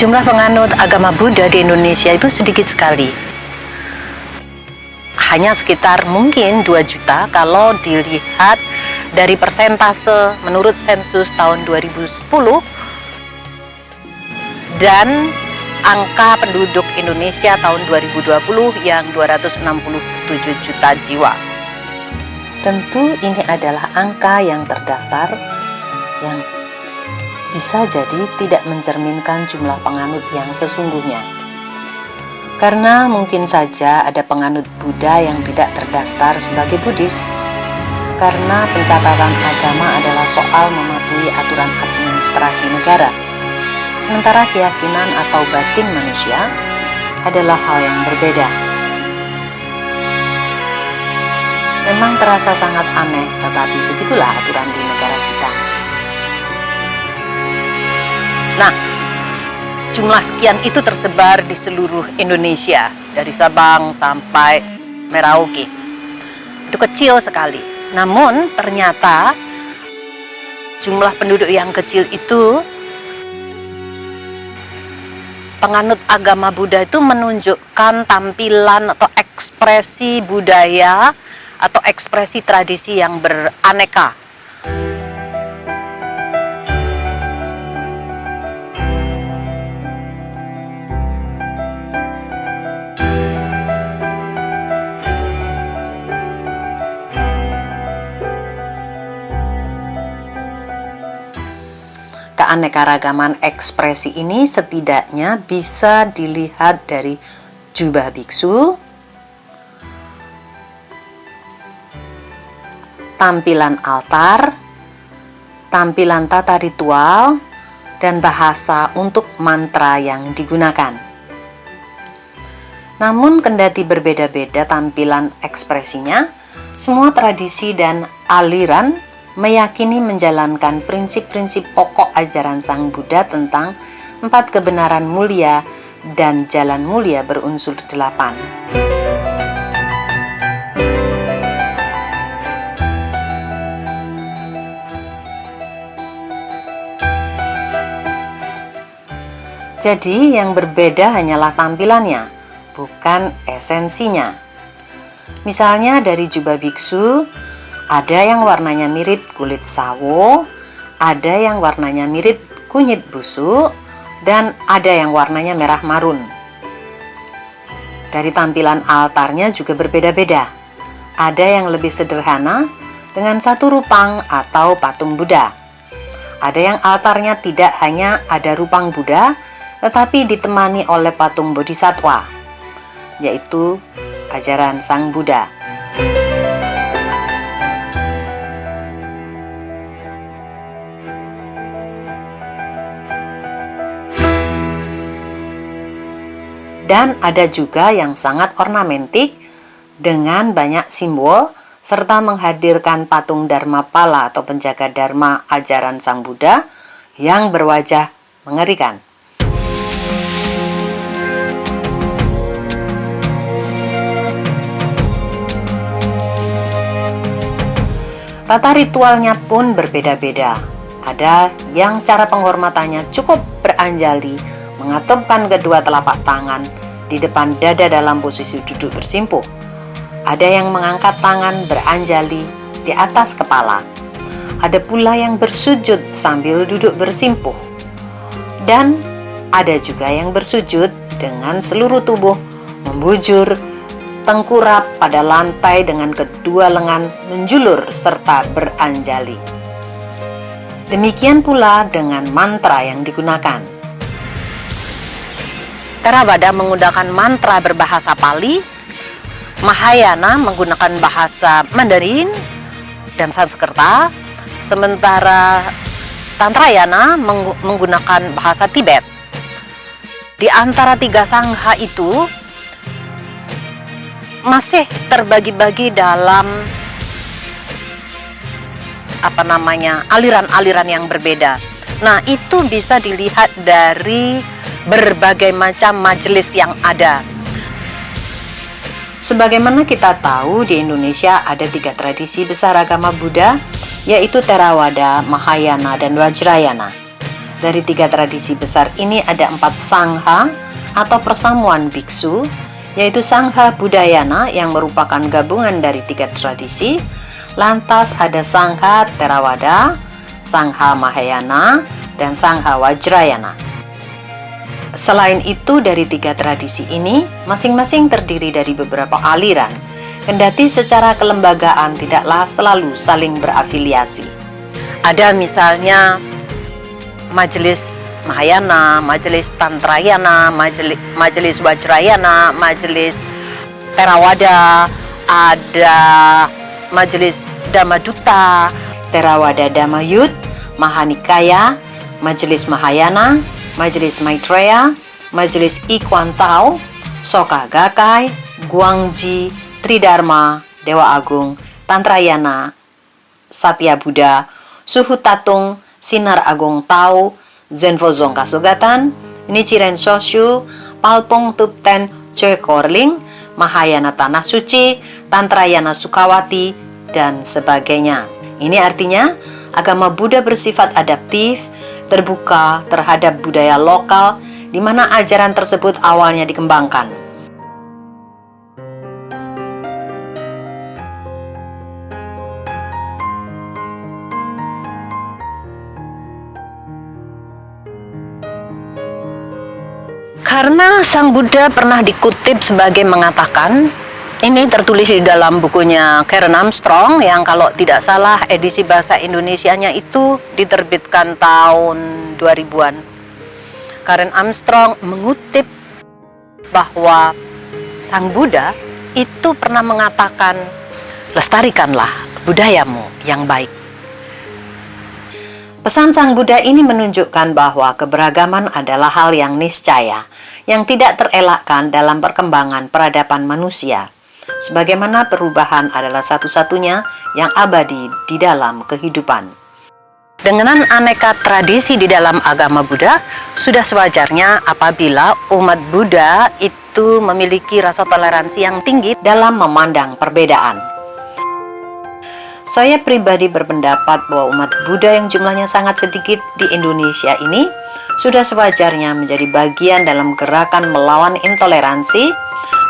Jumlah penganut agama Buddha di Indonesia itu sedikit sekali. Hanya sekitar mungkin 2 juta kalau dilihat dari persentase menurut sensus tahun 2010 dan angka penduduk Indonesia tahun 2020 yang 267 juta jiwa. Tentu ini adalah angka yang terdaftar yang bisa jadi tidak mencerminkan jumlah penganut yang sesungguhnya. Karena mungkin saja ada penganut Buddha yang tidak terdaftar sebagai Buddhis. Karena pencatatan agama adalah soal mematuhi aturan administrasi negara. Sementara keyakinan atau batin manusia adalah hal yang berbeda. Memang terasa sangat aneh, tetapi begitulah aturan di negara kita. Nah, jumlah sekian itu tersebar di seluruh Indonesia, dari Sabang sampai Merauke. Itu kecil sekali. Namun ternyata jumlah penduduk yang kecil itu, penganut agama Buddha itu menunjukkan tampilan atau ekspresi budaya atau ekspresi tradisi yang beraneka. Keanekaragaman ekspresi ini setidaknya bisa dilihat dari jubah biksu, tampilan altar, tampilan tata ritual, dan bahasa untuk mantra yang digunakan. Namun kendati berbeda-beda tampilan ekspresinya, semua tradisi dan aliran meyakini menjalankan prinsip-prinsip pokok ajaran Sang Buddha tentang 4 kebenaran mulia dan jalan mulia berunsur 8. Jadi yang berbeda hanyalah tampilannya, bukan esensinya. Misalnya dari jubah biksu, ada yang warnanya mirip kulit sawo, ada yang warnanya mirip kunyit busuk, dan ada yang warnanya merah marun. Dari tampilan altarnya juga berbeda-beda. Ada yang lebih sederhana dengan 1 rupang atau patung Buddha. Ada yang altarnya tidak hanya ada rupang Buddha, tetapi ditemani oleh patung Bodhisattva, yaitu ajaran Sang Buddha. Dan ada juga yang sangat ornamentik dengan banyak simbol serta menghadirkan patung Dharmapala atau penjaga Dharma ajaran Sang Buddha yang berwajah mengerikan. Tata ritualnya pun berbeda-beda. Ada yang cara penghormatannya cukup beranjali, mengatupkan kedua telapak tangan di depan dada dalam posisi duduk bersimpuh. Ada yang mengangkat tangan beranjali di atas kepala. Ada pula yang bersujud sambil duduk bersimpuh. Dan ada juga yang bersujud dengan seluruh tubuh, membujur, tengkurap pada lantai dengan kedua lengan menjulur serta beranjali. Demikian pula dengan mantra yang digunakan. Theravada menggunakan mantra berbahasa Pali, Mahayana menggunakan bahasa Mandarin dan Sanskerta, sementara Tantrayana menggunakan bahasa Tibet. Di antara 3 sangha itu masih terbagi-bagi dalam aliran-aliran yang berbeda. Nah, itu bisa dilihat dari berbagai macam majelis yang ada. Sebagaimana kita tahu, di Indonesia ada 3 tradisi besar agama Buddha, yaitu Theravada, Mahayana, dan Vajrayana. Dari 3 tradisi besar ini ada 4 sangha atau persamuan biksu, yaitu Sangha Budayana yang merupakan gabungan dari 3 tradisi. Lantas ada Sangha Theravada, Sangha Mahayana, dan Sangha Vajrayana. Selain itu, dari 3 tradisi ini masing-masing terdiri dari beberapa aliran, kendati secara kelembagaan tidaklah selalu saling berafiliasi. Ada misalnya Majelis Mahayana, Majelis Tantrayana, Majelis Vajrayana, Majelis Theravada, ada Majelis Dhammadutta, Theravada Dhammayut, Mahanikaya, Majelis Mahayana, Majelis Maitreya, Majelis Ikuan Tao, Soka Gakkai, Guangji, Tridharma, Dewa Agung, Tantrayana, Satya Buddha, Suhu Tatung, Sinar Agung Tao, Zenfo Dzongkha Sugatan, Nichiren Shoshu, Palpong Tupten Choi Korling, Mahayana Tanah Suci, Tantrayana Sukawati, dan sebagainya. Ini artinya agama Buddha bersifat adaptif, terbuka terhadap budaya lokal di mana ajaran tersebut awalnya dikembangkan. Karena Sang Buddha pernah dikutip sebagai mengatakan, ini tertulis di dalam bukunya Karen Armstrong yang kalau tidak salah edisi bahasa Indonesianya itu diterbitkan tahun 2000-an. Karen Armstrong mengutip bahwa Sang Buddha itu pernah mengatakan, lestarikanlah budayamu yang baik. Pesan Sang Buddha ini menunjukkan bahwa keberagaman adalah hal yang niscaya, yang tidak terelakkan dalam perkembangan peradaban manusia, sebagaimana perubahan adalah satu-satunya yang abadi di dalam kehidupan. Dengan aneka tradisi di dalam agama Buddha, sudah sewajarnya apabila umat Buddha itu memiliki rasa toleransi yang tinggi dalam memandang perbedaan. Saya pribadi berpendapat bahwa umat Buddha yang jumlahnya sangat sedikit di Indonesia ini sudah sewajarnya menjadi bagian dalam gerakan melawan intoleransi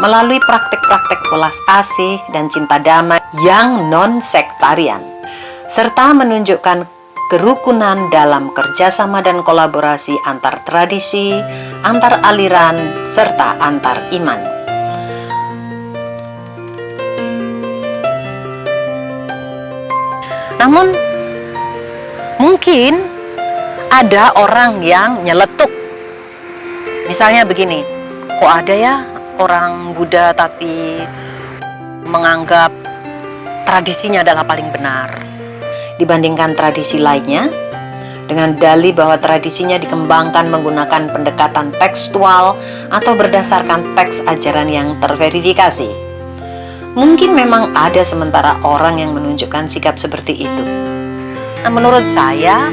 melalui praktek-praktek welas asih dan cinta damai yang non-sektarian, serta menunjukkan kerukunan dalam kerjasama dan kolaborasi antar tradisi, antar aliran, serta antar iman. Namun, mungkin ada orang yang nyeletuk. Misalnya begini, kok ada ya orang Buddha tapi menganggap tradisinya adalah paling benar dibandingkan tradisi lainnya, dengan dalih bahwa tradisinya dikembangkan menggunakan pendekatan tekstual atau berdasarkan teks ajaran yang terverifikasi. Mungkin memang ada sementara orang yang menunjukkan sikap seperti itu. Nah, menurut saya,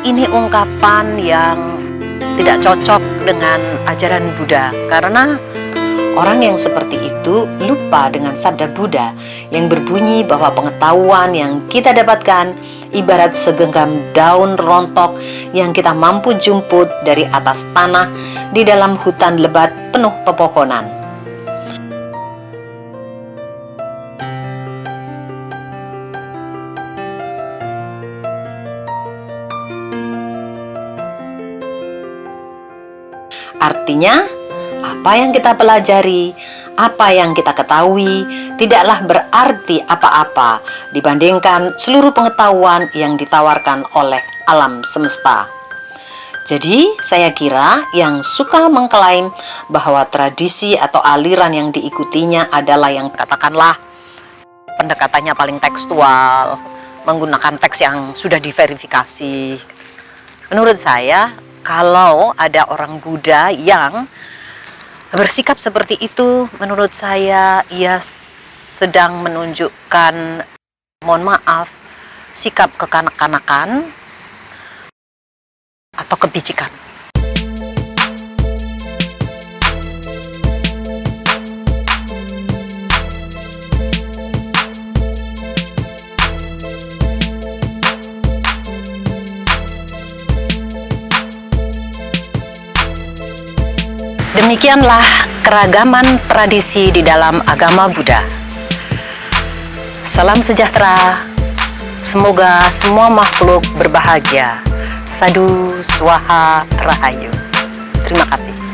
ini ungkapan yang tidak cocok dengan ajaran Buddha, karena orang yang seperti itu lupa dengan sabda Buddha yang berbunyi bahwa pengetahuan yang kita dapatkan ibarat segenggam daun rontok yang kita mampu jumput dari atas tanah di dalam hutan lebat penuh pepohonan. Artinya, apa yang kita pelajari, apa yang kita ketahui, tidaklah berarti apa-apa dibandingkan seluruh pengetahuan yang ditawarkan oleh alam semesta. Jadi, saya kira yang suka mengklaim bahwa tradisi atau aliran yang diikutinya adalah yang katakanlah pendekatannya paling tekstual, menggunakan teks yang sudah diverifikasi. Menurut saya, kalau ada orang Buddha yang bersikap seperti itu, menurut saya ia sedang menunjukkan, mohon maaf, sikap kekanak-kanakan atau kepicikan. Demikianlah keragaman tradisi di dalam agama Buddha. Salam sejahtera. Semoga semua makhluk berbahagia. Sadhu Swaha Rahayu. Terima kasih.